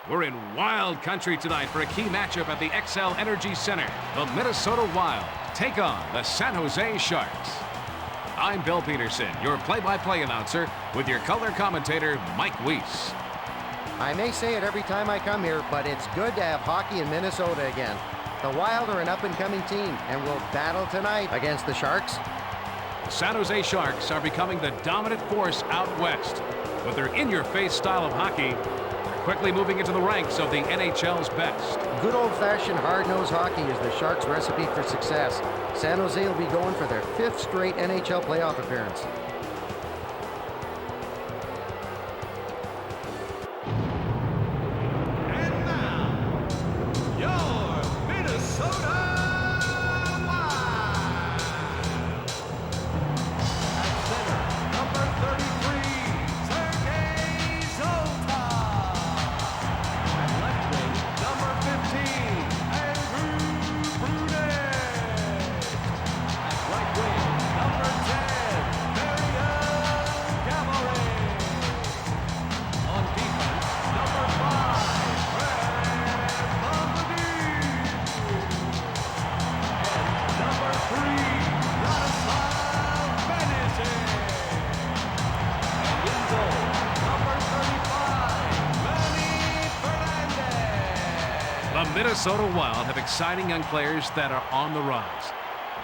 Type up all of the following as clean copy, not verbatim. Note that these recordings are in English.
We're in wild country tonight for a key matchup at the XL Energy Center. The Minnesota Wild take on the San Jose Sharks. I'm Bill Peterson, your play-by-play announcer, with your color commentator, Mike Weiss. I may say it every time I come here, but it's good to have hockey in Minnesota again. The Wild are an up-and-coming team and will battle tonight against the Sharks. The San Jose Sharks are becoming the dominant force out west. With their in-your-face style of hockey, quickly moving into the ranks of the NHL's best. Good old-fashioned hard-nosed hockey is the Sharks' recipe for success. San Jose will be going for their 5th straight NHL playoff appearance. And now, your Minnesota Wild. At center, number 33. The Minnesota Wild have exciting young players that are on the rise.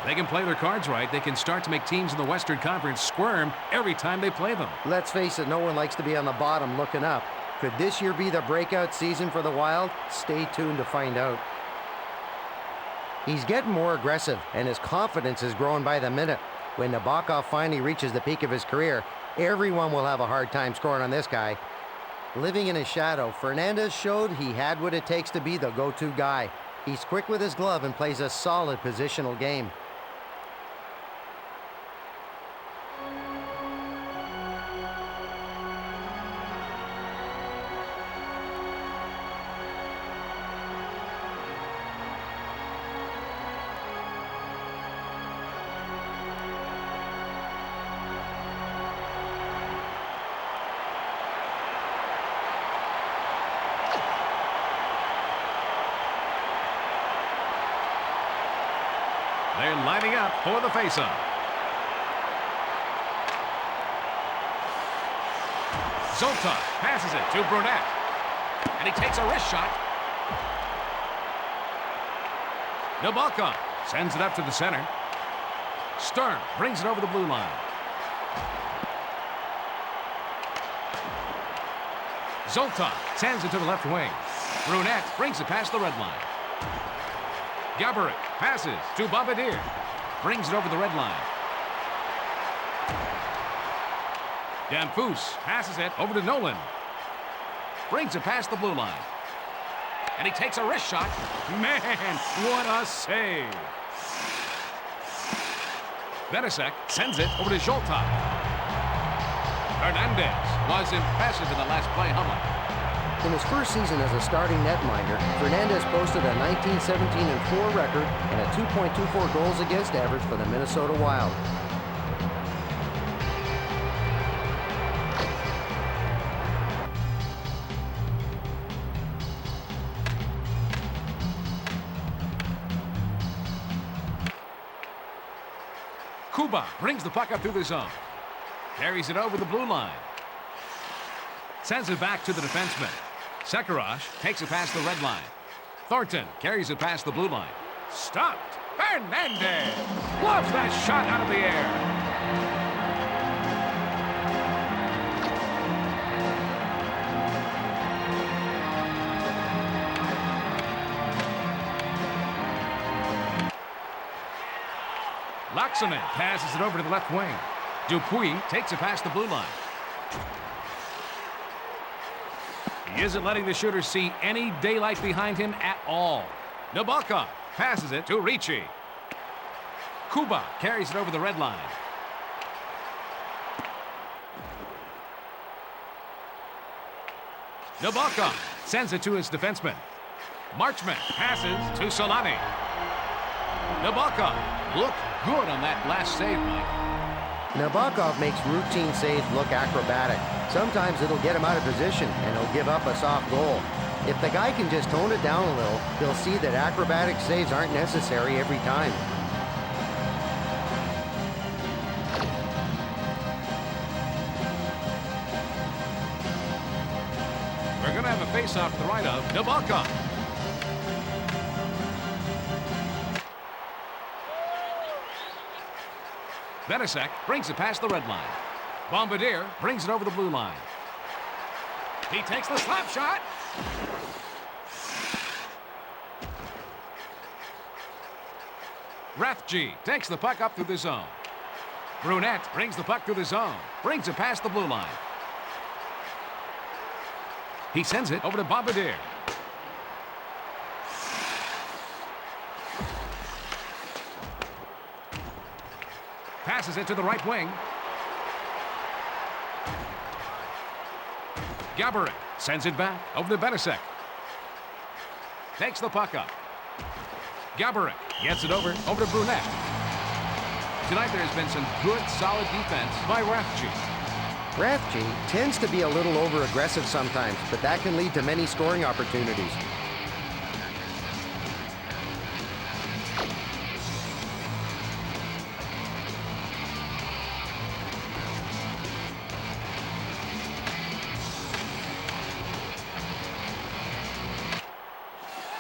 If they can play their cards right, they can start to make teams in the Western Conference squirm every time they play them. Let's face it, no one likes to be on the bottom looking up. Could this year be the breakout season for the Wild? Stay tuned to find out. He's getting more aggressive, and his confidence is growing by the minute. When Nabokov finally reaches the peak of his career, everyone will have a hard time scoring on this guy. Living in his shadow, Fernandez showed he had what it takes to be the go-to guy. He's quick with his glove and plays a solid positional game. They're lining up for the faceoff. Zoltan passes it to Brunette. And he takes a wrist shot. Nabokov sends it up to the center. Stern brings it over the blue line. Zoltan sends it to the left wing. Brunette brings it past the red line. Gaborik passes to Bombardier. Brings it over the red line. Damphousse passes it over to Nolan. Brings it past the blue line. And he takes a wrist shot. Man, what a save. Venasek sends it over to Zoltan. Hernandez was impressive in the last play, Hummer. In his first season as a starting netminder, Fernandez posted a 19-17-4 record and a 2.24 goals against average for the Minnesota Wild. Kuba brings the puck up through the zone. Carries it over the blue line. Sends it back to the defenseman. Sekharov takes it past the red line. Thornton carries it past the blue line. Stopped. Hernandez loves that shot out of the air. Laxonen passes it over to the left wing. Dupuis takes it past the blue line. He isn't letting the shooter see any daylight behind him at all. Nabokov passes it to Ricci. Kuba carries it over the red line. Nabokov sends it to his defenseman. Marchment passes to Solani. Nabokov looked good on that last save, Mike. Nabokov makes routine saves look acrobatic. Sometimes it'll get him out of position and he'll give up a soft goal. If the guy can just tone it down a little, he'll see that acrobatic saves aren't necessary every time. We're going to have a face-off to the right of Nabokov. Benasek brings it past the red line. Bombardier brings it over the blue line. He takes the slap shot. Rathje takes the puck up through the zone. Brunette brings the puck through the zone. Brings it past the blue line. He sends it over to Bombardier. Passes it to the right wing. Gaborik sends it back over to Benasek. Takes the puck up. Gaborik gets it over to Brunette. Tonight there has been some good, solid defense by Rathje. Rathje tends to be a little over-aggressive sometimes, but that can lead to many scoring opportunities.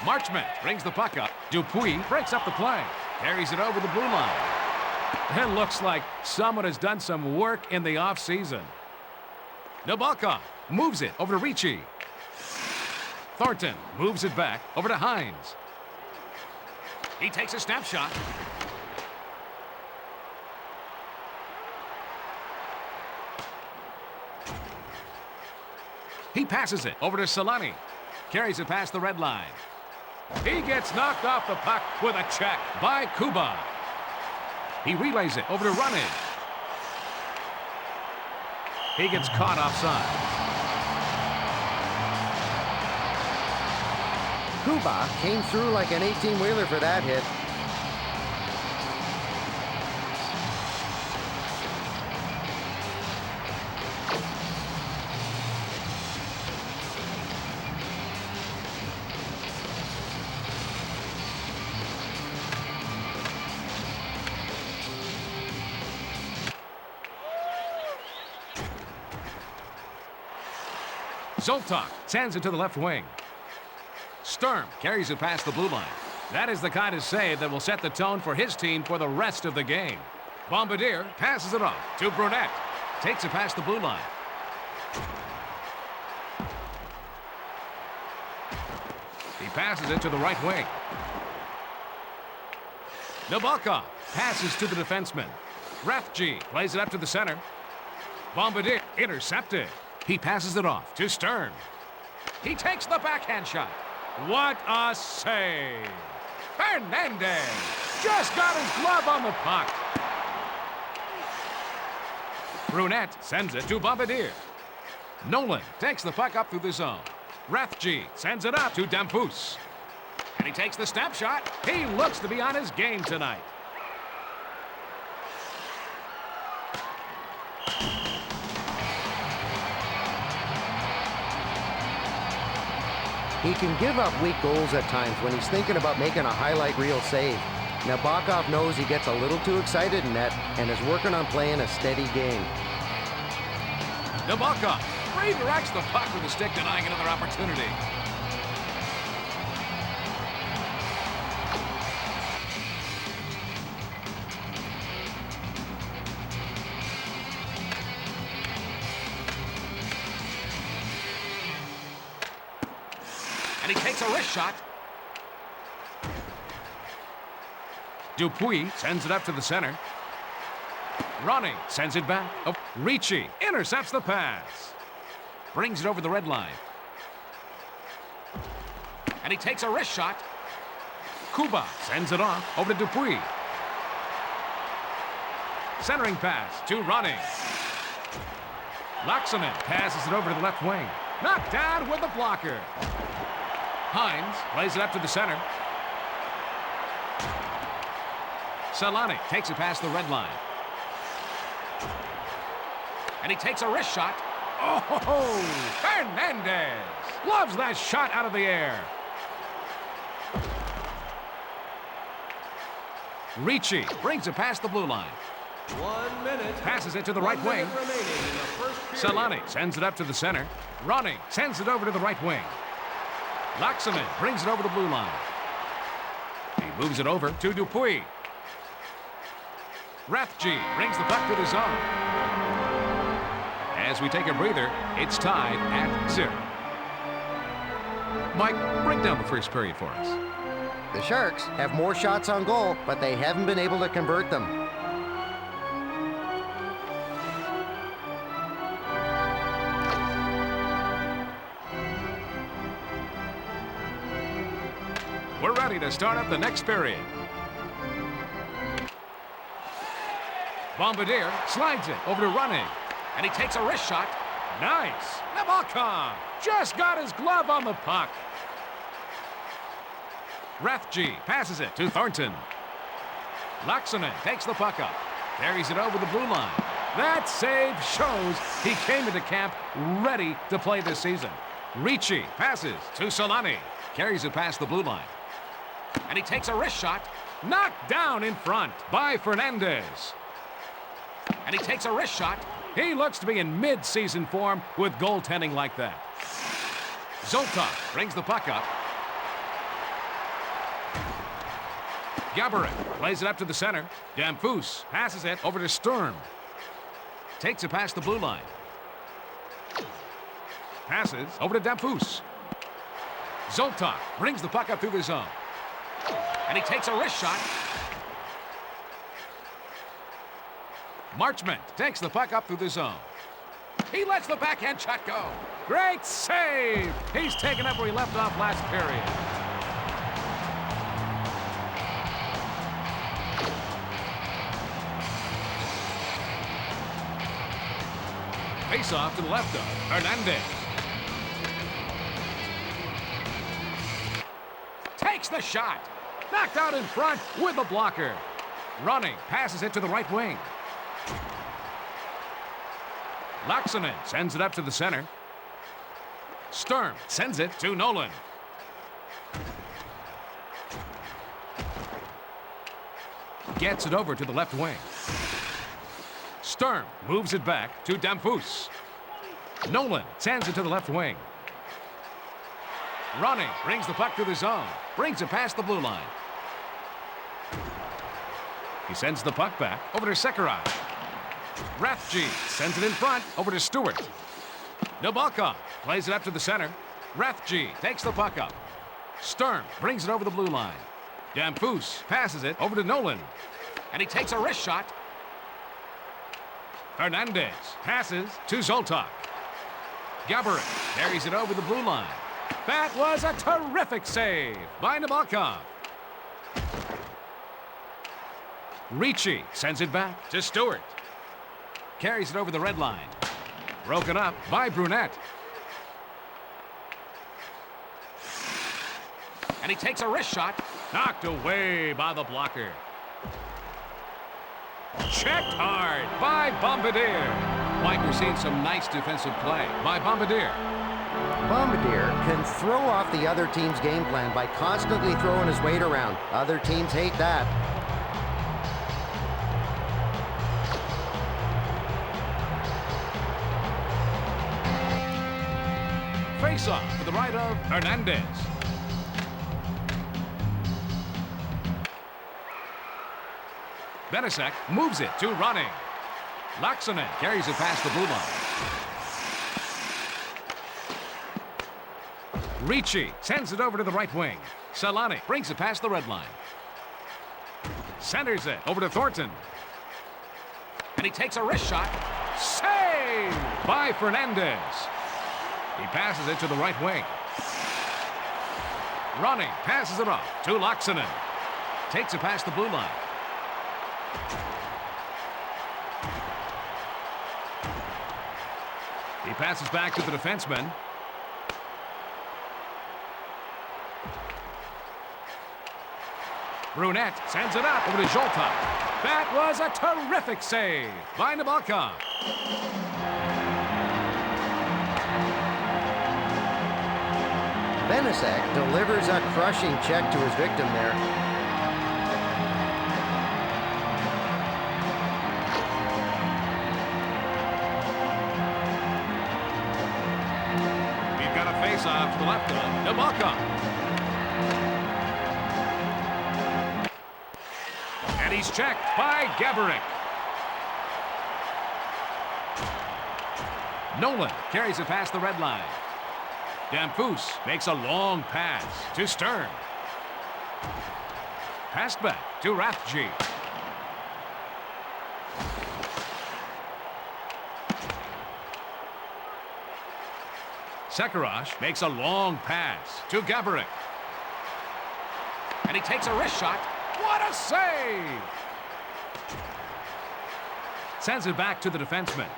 Marchment brings the puck up. Dupuis breaks up the play. Carries it over the blue line. It looks like someone has done some work in the offseason. Nabokov moves it over to Ricci. Thornton moves it back over to Hines. He takes a snapshot. He passes it over to Solani. Carries it past the red line. He gets knocked off the puck with a check by Kuba. He relays it over to Running. He gets caught offside. Kuba came through like an 18-wheeler for that hit. Zoltak sends it to the left wing. Sturm carries it past the blue line. That is the kind of save that will set the tone for his team for the rest of the game. Bombardier passes it off to Brunette. Takes it past the blue line. He passes it to the right wing. Nabokov passes to the defenseman. Rathje plays it up to the center. Bombardier intercepted. He passes it off to Sturm. He takes the backhand shot. What a save! Hernandez just got his glove on the puck. Brunette sends it to Bombardier. Nolan takes the puck up through the zone. Rathje sends it up to Dampus. And he takes the snapshot. He looks to be on his game tonight. He can give up weak goals at times when he's thinking about making a highlight reel save. Nabokov knows he gets a little too excited in net and is working on playing a steady game. Nabokov redirects the puck with the stick, denying another opportunity. And he takes a wrist shot. Dupuis sends it up to the center. Ronning sends it back. Oh, Ricci intercepts the pass. Brings it over the red line. And he takes a wrist shot. Kuba sends it off over to Dupuis. Centering pass to Ronning. Laxonen passes it over to the left wing. Knocked down with the blocker. Hines plays it up to the center. Solani takes it past the red line. And he takes a wrist shot. Oh, Fernandez loves that shot out of the air. Ricci brings it past the blue line. 1 minute. Passes it to the right wing. Remaining in the first period. Solani sends it up to the center. Ronning sends it over to the right wing. Laxanen brings it over the blue line. He moves it over to Dupuis. Rathje brings the puck to the zone. As we take a breather, it's tied at 0. Mike, break down the first period for us. The Sharks have more shots on goal, but they haven't been able to convert them. We're ready to start up the next period. Bombardier slides it over to Running, and he takes a wrist shot. Nice. Nabokov just got his glove on the puck. Rathje passes it to Thornton. Laxanen takes the puck up, carries it over the blue line. That save shows he came into camp ready to play this season. Ricci passes to Solani, carries it past the blue line. And he takes a wrist shot, knocked down in front by Fernandez. And he takes a wrist shot. He looks to be in mid-season form with goaltending like that. Zoltak brings the puck up. Gaborik plays it up to the center. Damphousse passes it over to Sturm. Takes it past the blue line. Passes over to Damphousse. Zoltak brings the puck up through the zone. And he takes a wrist shot. Marchment takes the puck up through the zone. He lets the backhand shot go. Great save! He's taken up where he left off last period. Face off to the left of Hernandez. Takes the shot. Knocked out in front with the blocker. Running passes it to the right wing. Laxanen sends it up to the center. Sturm sends it to Nolan. Gets it over to the left wing. Sturm moves it back to Damphousse. Nolan sends it to the left wing. Running brings the puck to the zone. Brings it past the blue line. He sends the puck back over to Sekharov. Rathje sends it in front over to Stewart. Nabokov plays it up to the center. Rathje takes the puck up. Sturm brings it over the blue line. Damphousse passes it over to Nolan. And he takes a wrist shot. Hernandez passes to Zoltak. Gaborik carries it over the blue line. That was a terrific save by Nabokov. Ricci sends it back to Stewart. Carries it over the red line. Broken up by Brunette. And he takes a wrist shot. Knocked away by the blocker. Checked hard by Bombardier. Mike, we're seeing some nice defensive play by Bombardier. Bombardier can throw off the other team's game plan by constantly throwing his weight around. Other teams hate that. Face-off to the right of Hernandez. Benasek moves it to Running. Laxanen carries it past the blue line. Ricci sends it over to the right wing. Solani brings it past the red line. Centers it over to Thornton. And he takes a wrist shot. Save by Fernandez. He passes it to the right wing. Running passes it off to Laxanen. Takes it past the blue line. He passes back to the defenseman. Brunette sends it up over to Zoltan. That was a terrific save by Nabokov. Benasek delivers a crushing check to his victim there. We've got a face-off to the left of Nabokov. And he's checked by Gaborik. Nolan carries it past the red line. Damphus makes a long pass to Stern. Passed back to Rathje. Sekarash makes a long pass to Gaborik. And he takes a wrist shot. What a save! Sends it back to the defenseman.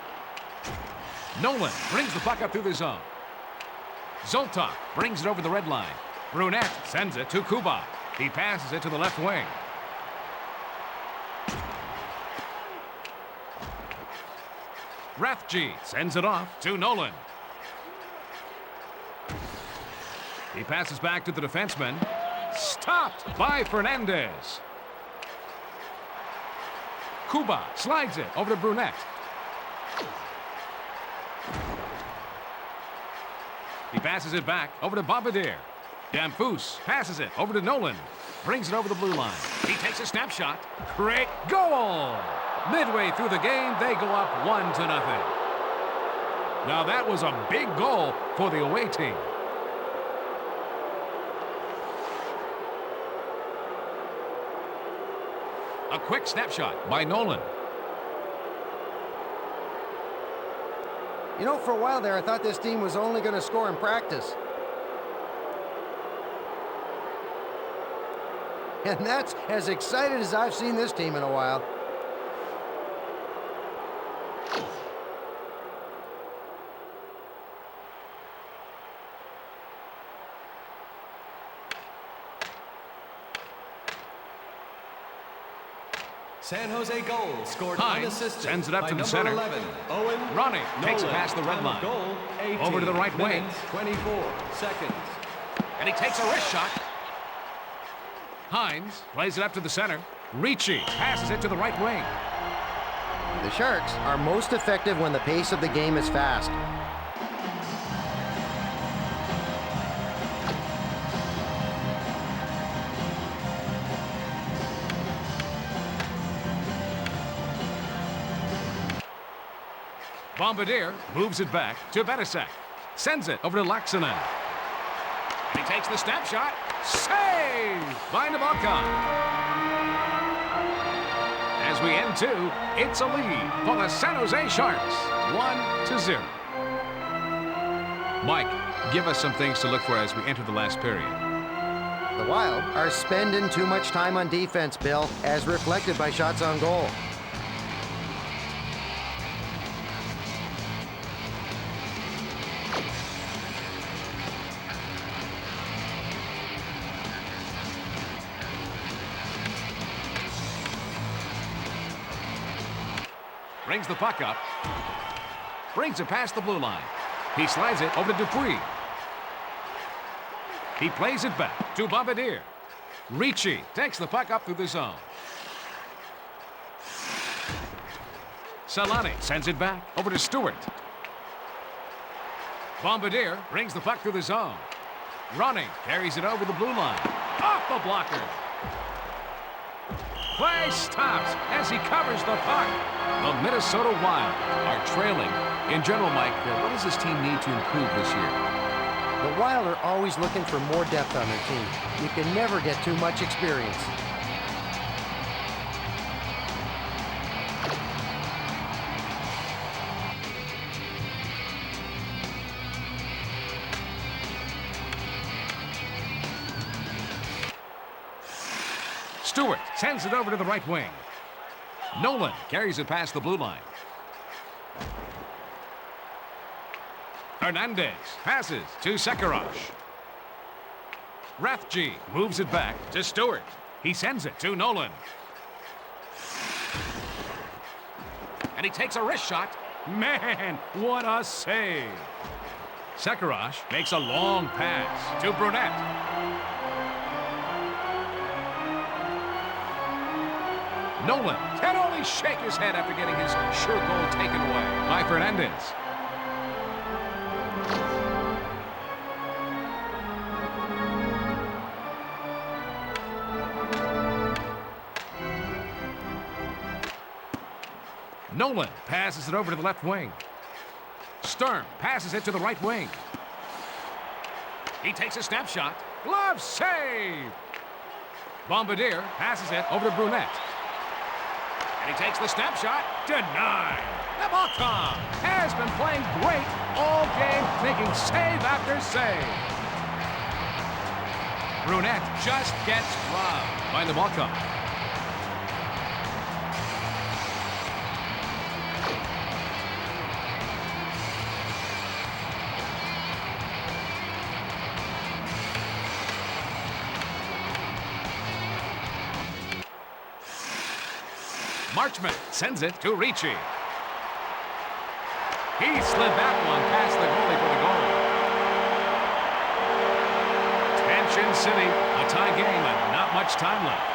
Nolan brings the puck up through the zone. Zoltan brings it over the red line. Brunette sends it to Kuba. He passes it to the left wing. Rathje sends it off to Nolan. He passes back to the defenseman. Stopped by Fernandez. Kuba slides it over to Brunette. He passes it back over to Bombardier. Damphus passes it over to Nolan. Brings it over the blue line. He takes a snapshot. Great goal! Midway through the game, they go up 1-0. Now that was a big goal for the away team. A quick snapshot by Nolan. You know, for a while there, I thought this team was only going to score in practice. And that's as excited as I've seen this team in a while. San Jose goal scored Hines unassisted sends it up by to the number center. 11, Owen Ronnie takes it Nolan. past the red Time line. of goal, 18 Over to the right wing. minutes, 24 seconds. And he takes a wrist shot. Hines plays it up to the center. Ricci passes it to the right wing. The Sharks are most effective when the pace of the game is fast. Bombardier moves it back to Benasek. Sends it over to Laxonen. And he takes the snapshot. Save by Nabokov. As we end two, it's a lead for the San Jose Sharks. 1-0. Mike, give us some things to look for as we enter the last period. The Wild are spending too much time on defense, Bill, as reflected by shots on goal. Brings the puck up. Brings it past the blue line. He slides it over to Dupuis. He plays it back to Bombardier. Ricci takes the puck up through the zone. Salani sends it back over to Stewart. Bombardier brings the puck through the zone. Running carries it over the blue line. Off the blocker. Play stops as he covers the puck. The Minnesota Wild are trailing. In general, Mike, what does this team need to improve this year? The Wild are always looking for more depth on their team. You can never get too much experience. Stewart sends it over to the right wing. Nolan carries it past the blue line. Hernandez passes to Sekarash. Rathje moves it back to Stewart. He sends it to Nolan. And he takes a wrist shot. Man, what a save. Sekarosh makes a long pass to Brunette. Nolan can only shake his head after getting his sure goal taken away by Fernandez. Nolan passes it over to the left wing. Sturm passes it to the right wing. He takes a snapshot. Glove save! Bombardier passes it over to Brunette. And he takes the snapshot. Denied. Nabokov has been playing great all game, making save after save. Brunette just gets robbed by Nabokov. Marchman sends it to Ricci. He slid that one past the goalie for the goal. Tension City, a tie game and not much time left.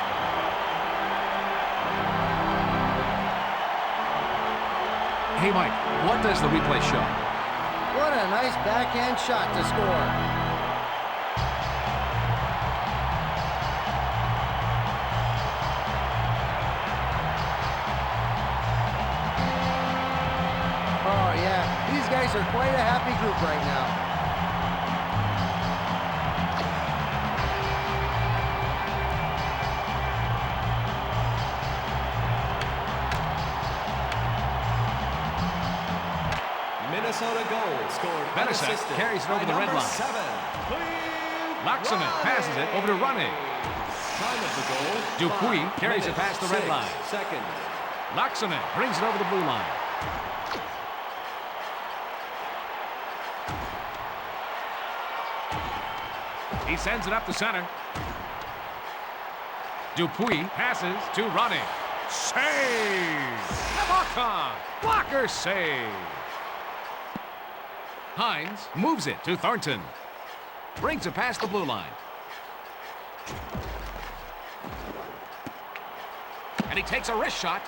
Hey, Mike, what does the replay show? What a nice backhand shot to score. Oh, yeah, these guys are quite a happy group right now. Minnesota goal scored. Benisek carries it over the red line. 7. Laxonen passes it over to Running. Time of the goal. Dupuis 5 carries it minutes, past the red 6 line. seconds. Laxonen brings it over the blue line. He sends it up the center. Dupuis passes to Running. Save! Nabokov! Blocker save! Hines moves it to Thornton. Brings it past the blue line. And he takes a wrist shot.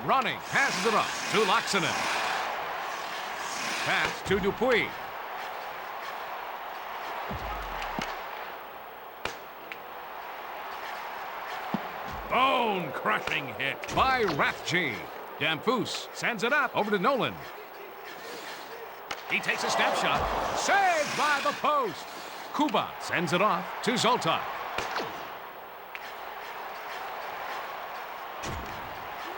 Running passes it up to Laxonen. Pass to Dupuis. Bone-crushing hit by Rathje. Damphus sends it up over to Nolan. He takes a snapshot. Saved by the post. Kuba sends it off to Zoltak.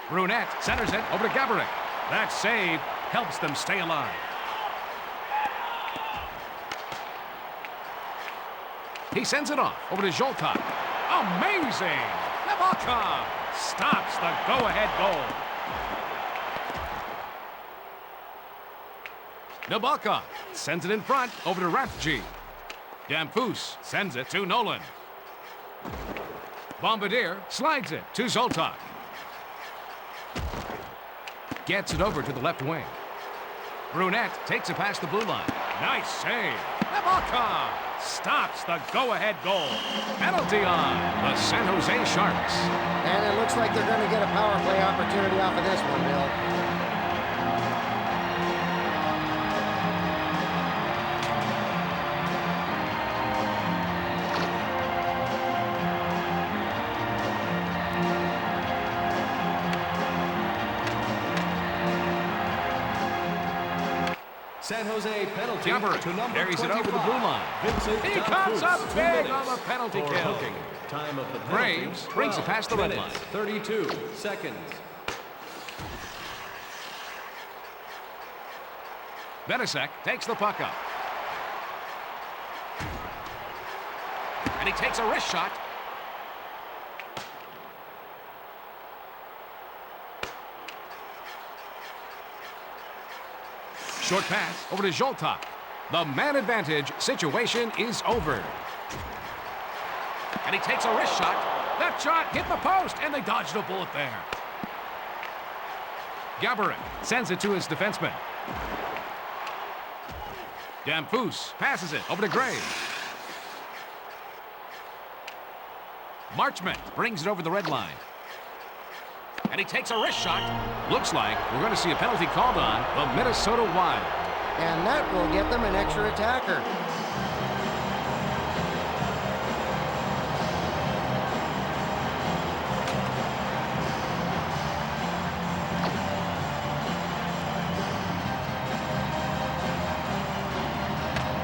Brunette centers it over to Gaborik. That save helps them stay alive. He sends it off over to Zoltak. Amazing! Nabokov stops the go-ahead goal. Nabokov sends it in front over to Rathje. Damphus sends it to Nolan. Bombardier slides it to Zoltak. Gets it over to the left wing. Brunette takes it past the blue line. Nice save. Nabokov stops the go-ahead goal. Penalty on the San Jose Sharks. And it looks like they're going to get a power play opportunity off of this one, Bill. San Jose penalty Gaborik to number carries 25. it over the blue line. Vincent He comes Damphus, up 2 big minutes on the penalty for kill. hooking. Time of the penalty, Braves brings it 12 past the red minutes, line. 32 seconds. Benisek takes the puck up. And he takes a wrist shot. Short pass over to Zoltak. The man advantage situation is over. And he takes a wrist shot. That shot hit the post, and they dodged a bullet there. Gaborik sends it to his defenseman. Damphousse passes it over to Gray. Marchment brings it over the red line. And he takes a wrist shot. Looks like we're going to see a penalty called on the Minnesota Wild. And that will get them an extra attacker.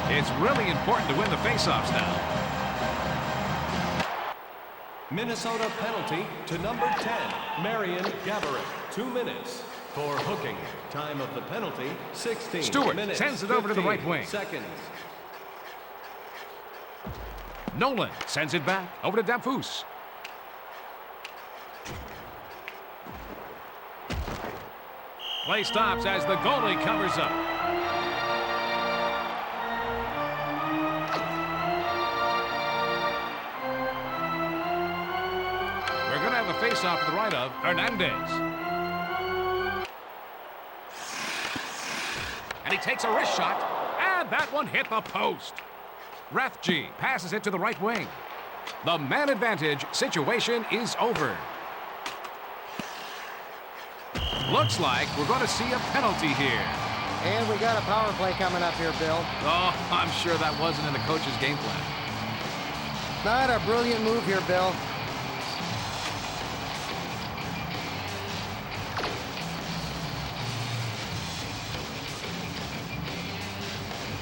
It's really important to win the faceoffs now. Minnesota penalty to number 10, Marian Gaborik. 2 minutes for hooking. Time of the penalty, 16 Stewart minutes, sends it over to the right wing. seconds. Nolan sends it back over to Damphousse. Play stops as the goalie covers up. We're going to have a face-off to the right of Hernandez. And he takes a wrist shot, and that one hit the post. Rathje passes it to the right wing. The man advantage situation is over. Looks like we're going to see a penalty here. And we got a power play coming up here, Bill. Oh, I'm sure that wasn't in the coach's game plan. Not a brilliant move here, Bill.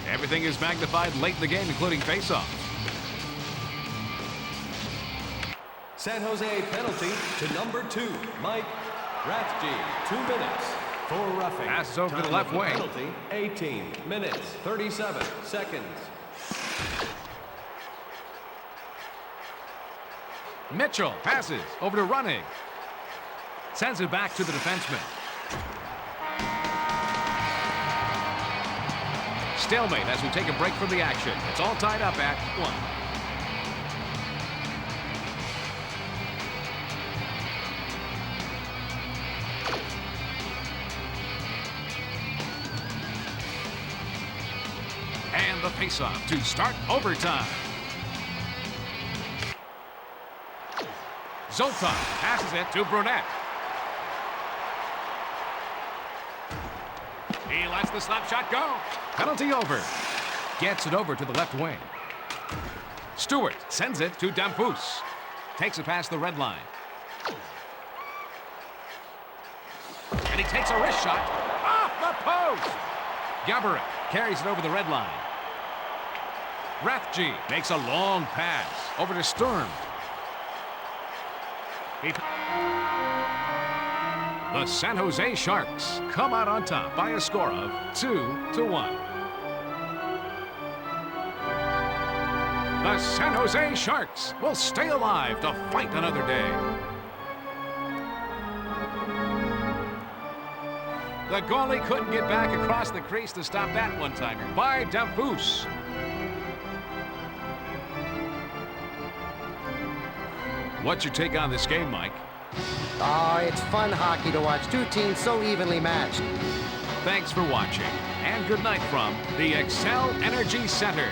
Everything is magnified late in the game, including faceoffs. San Jose penalty to number 2, Mike Rathje. 2 minutes for roughing. Passes over to the Time left of the wing. Penalty, 18 minutes, 37 seconds. Mitchell passes over to Running. Sends it back to the defenseman. Stalemate as we take a break from the action. It's all tied up at 1. And the faceoff to start overtime. Zoltan passes it to Brunette. He lets the slap shot go. Penalty over. Gets it over to the left wing. Stewart sends it to Damphousse. Takes it past the red line. And he takes a wrist shot off the post. Gaborik carries it over the red line. Rathje makes a long pass over to Sturm. The San Jose Sharks come out on top by a score of 2-1. The San Jose Sharks will stay alive to fight another day. The goalie couldn't get back across the crease to stop that one-timer by Damphousse. What's your take on this game, Mike? Oh, it's fun hockey to watch. Two teams so evenly matched. Thanks for watching, and good night from the Excel Energy Center.